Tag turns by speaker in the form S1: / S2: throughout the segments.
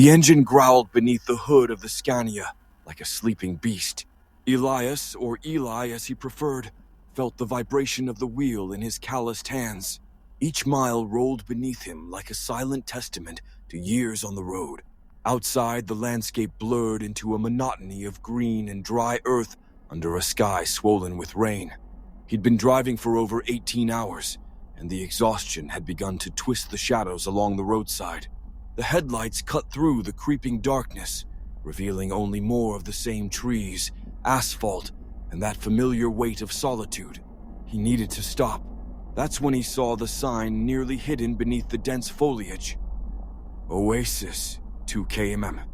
S1: The engine growled beneath the hood of the Scania like a sleeping beast. Elias, or Eli as he preferred, felt the vibration of the wheel in his calloused hands. Each mile rolled beneath him like a silent testament to years on the road. Outside, the landscape blurred into a monotony of green and dry earth under a sky swollen with rain. He'd been driving for over 18 hours, and the exhaustion had begun to twist the shadows along the roadside. The headlights cut through the creeping darkness, revealing only more of the same trees, asphalt, and that familiar weight of solitude. He needed to stop. That's when he saw the sign nearly hidden beneath the dense foliage. Oasis, 2 km.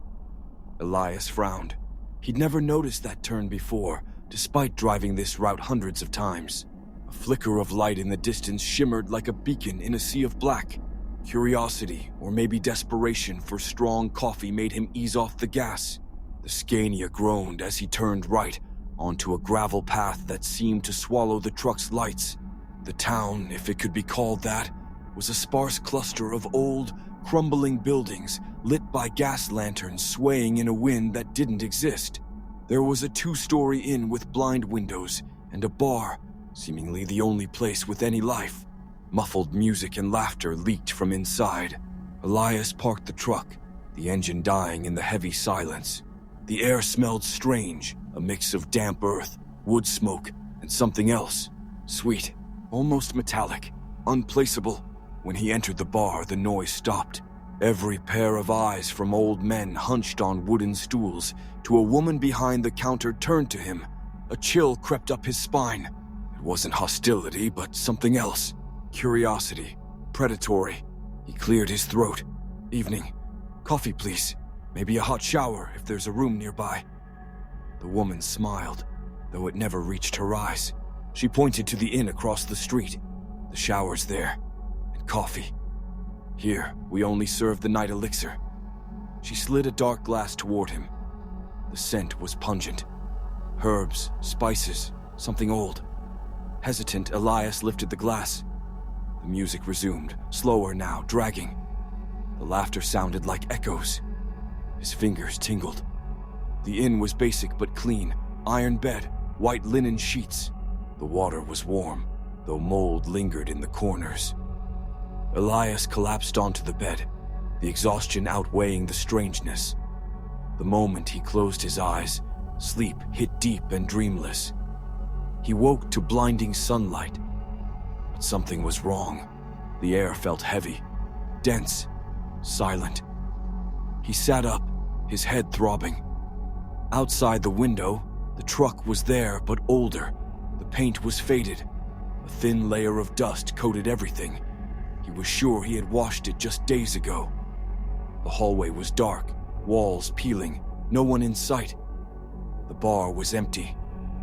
S1: Elias frowned. He'd never noticed that turn before, despite driving this route hundreds of times. A flicker of light in the distance shimmered like a beacon in a sea of black. Curiosity, or maybe desperation for strong coffee, made him ease off the gas. The Scania groaned as he turned right onto a gravel path that seemed to swallow the truck's lights. The town, if it could be called that, was a sparse cluster of old, crumbling buildings lit by gas lanterns swaying in a wind that didn't exist. There was a 2-story inn with blind windows and a bar, seemingly the only place with any life. Muffled music and laughter leaked from inside. Elias parked the truck, the engine dying in the heavy silence. The air smelled strange, a mix of damp earth, wood smoke, and something else. Sweet, almost metallic, unplaceable. When he entered the bar, the noise stopped. Every pair of eyes from old men hunched on wooden stools to a woman behind the counter turned to him. A chill crept up his spine. It wasn't hostility, but something else. Curiosity. Predatory. He cleared his throat. Evening. Coffee, please. Maybe a hot shower if there's a room nearby. The woman smiled, though it never reached her eyes. She pointed to the inn across the street. The shower's there. And coffee. Here, we only serve the night elixir. She slid a dark glass toward him. The scent was pungent. Herbs, spices, something old. Hesitant, Elias lifted the glass. The music resumed, slower now, dragging. The laughter sounded like echoes. His fingers tingled. The inn was basic but clean. Iron bed, white linen sheets. The water was warm, though mold lingered in the corners. Elias collapsed onto the bed, the exhaustion outweighing the strangeness. The moment he closed his eyes, sleep hit deep and dreamless. He woke to blinding sunlight. But something was wrong. The air felt heavy, dense, silent. He sat up, his head throbbing. Outside the window, the truck was there but older. The paint was faded. A thin layer of dust coated everything. He was sure he had washed it just days ago. The hallway was dark, walls peeling, no one in sight. The bar was empty.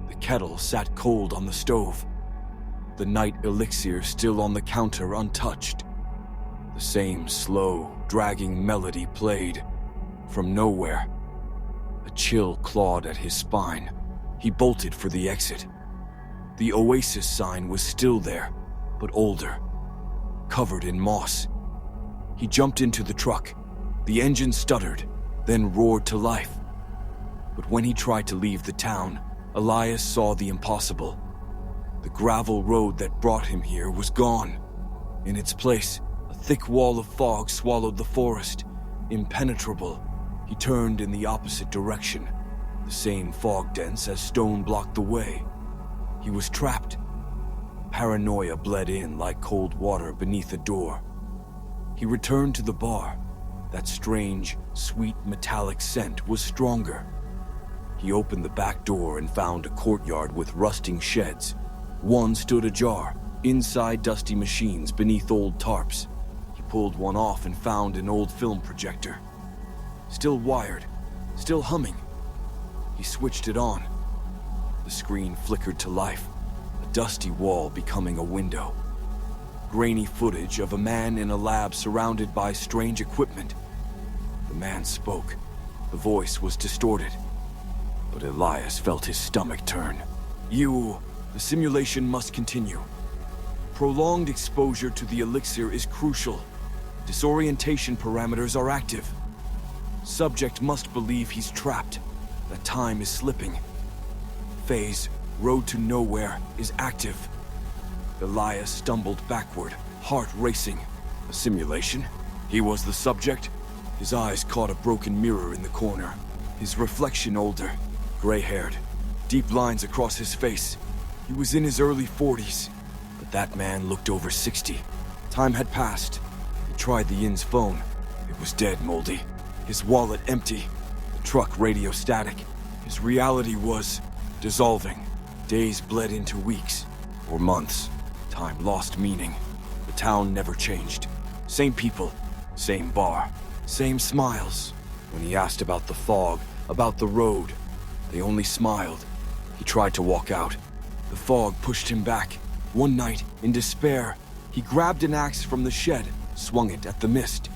S1: The kettle sat cold on the stove. The night elixir still on the counter untouched. The same slow, dragging melody played. From nowhere, a chill clawed at his spine. He bolted for the exit. The Oasis sign was still there, but older, covered in moss. He jumped into the truck. The engine stuttered, then roared to life. But when he tried to leave the town, Elias saw the impossible. The gravel road that brought him here was gone. In its place, a thick wall of fog swallowed the forest. Impenetrable, he turned in the opposite direction. The same fog dense as stone blocked the way. He was trapped. Paranoia bled in like cold water beneath a door. He returned to the bar. That strange, sweet metallic scent was stronger. He opened the back door and found a courtyard with rusting sheds. One stood ajar, inside dusty machines beneath old tarps. He pulled one off and found an old film projector. Still wired, still humming. He switched it on. The screen flickered to life, a dusty wall becoming a window. Grainy footage of a man in a lab surrounded by strange equipment. The man spoke. The voice was distorted. But Elias felt his stomach turn. The simulation must continue. Prolonged exposure to the elixir is crucial. Disorientation parameters are active. Subject must believe he's trapped, that time is slipping. Phase, road to nowhere, is active. Elias stumbled backward, heart racing. A simulation? He was the subject? His eyes caught a broken mirror in the corner. His reflection older, gray-haired, deep lines across his face. He was in his early 40s, but that man looked over 60. Time had passed. He tried the inn's phone. It was dead, Moldy. His wallet empty. The truck radio static. His reality was dissolving. Days bled into weeks, or months. Time lost meaning. The town never changed. Same people, same bar, same smiles. When he asked about the fog, about the road, they only smiled. He tried to walk out. The fog pushed him back. One night, in despair, he grabbed an axe from the shed, swung it at the mist.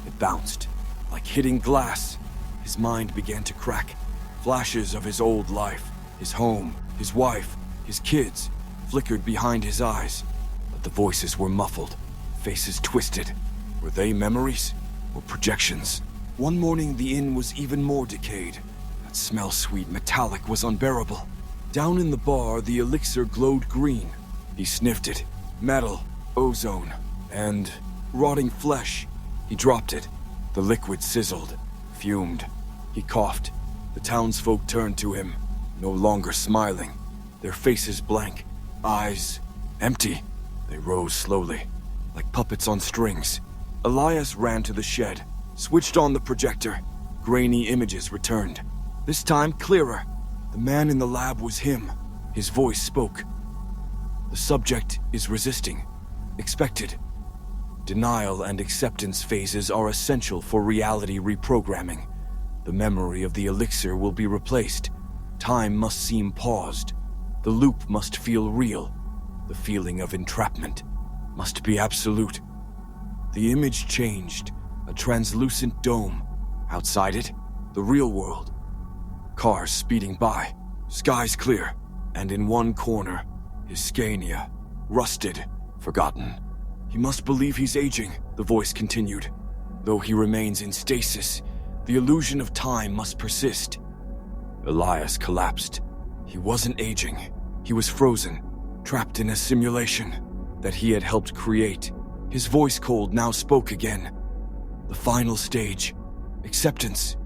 S1: It bounced. Like hitting glass, his mind began to crack. Flashes of his old life, his home, his wife, his kids, flickered behind his eyes. But the voices were muffled, faces twisted. Were they memories or projections? One morning, the inn was even more decayed. That smell-sweet metallic was unbearable. Down in the bar, the elixir glowed green. He sniffed it. Metal, ozone, and rotting flesh. He dropped it. The liquid sizzled, fumed. He coughed. The townsfolk turned to him, no longer smiling. Their faces blank, eyes empty. They rose slowly, like puppets on strings. Elias ran to the shed, switched on the projector. Grainy images returned. This time clearer. The man in the lab was him. His voice spoke. The subject is resisting. Expected. Denial and acceptance phases are essential for reality reprogramming. The memory of the elixir will be replaced. Time must seem paused. The loop must feel real. The feeling of entrapment must be absolute. The image changed, a translucent dome. Outside it, the real world. Cars speeding by, skies clear, and in one corner, his Scania, rusted, forgotten. He must believe he's aging, the voice continued. Though he remains in stasis, the illusion of time must persist. Elias collapsed. He wasn't aging. He was frozen, trapped in a simulation that he had helped create. His voice cold now spoke again. The final stage, acceptance.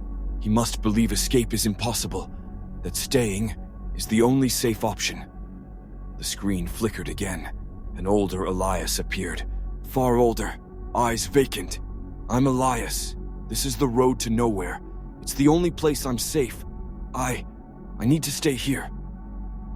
S1: He must believe escape is impossible, that staying is the only safe option. The screen flickered again. An older Elias appeared. Far older, eyes vacant. I'm Elias. This is the road to nowhere. It's the only place I'm safe. I need to stay here.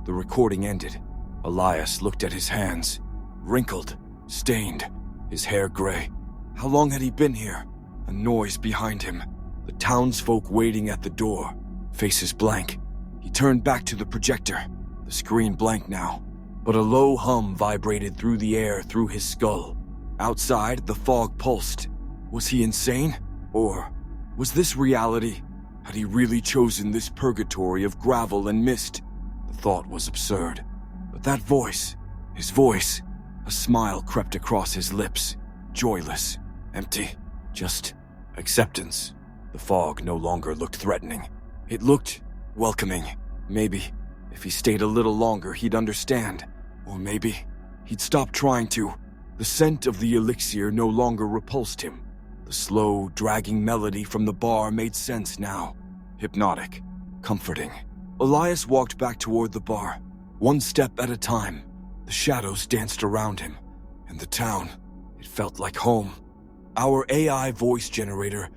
S1: The recording ended. Elias looked at his hands. Wrinkled, stained, his hair gray. How long had he been here? A noise behind him. The townsfolk waiting at the door. Faces blank. He turned back to the projector. The screen blank now. But a low hum vibrated through the air through his skull. Outside, the fog pulsed. Was he insane? Or was this reality? Had he really chosen this purgatory of gravel and mist? The thought was absurd. But that voice, his voice, a smile crept across his lips. Joyless, empty, just acceptance. The fog no longer looked threatening. It looked welcoming. Maybe, if he stayed a little longer, he'd understand. Or maybe, he'd stop trying to. The scent of the elixir no longer repulsed him. The slow, dragging melody from the bar made sense now. Hypnotic, comforting. Elias walked back toward the bar. One step at a time. The shadows danced around him. And the town, it felt like home. Our AI voice generator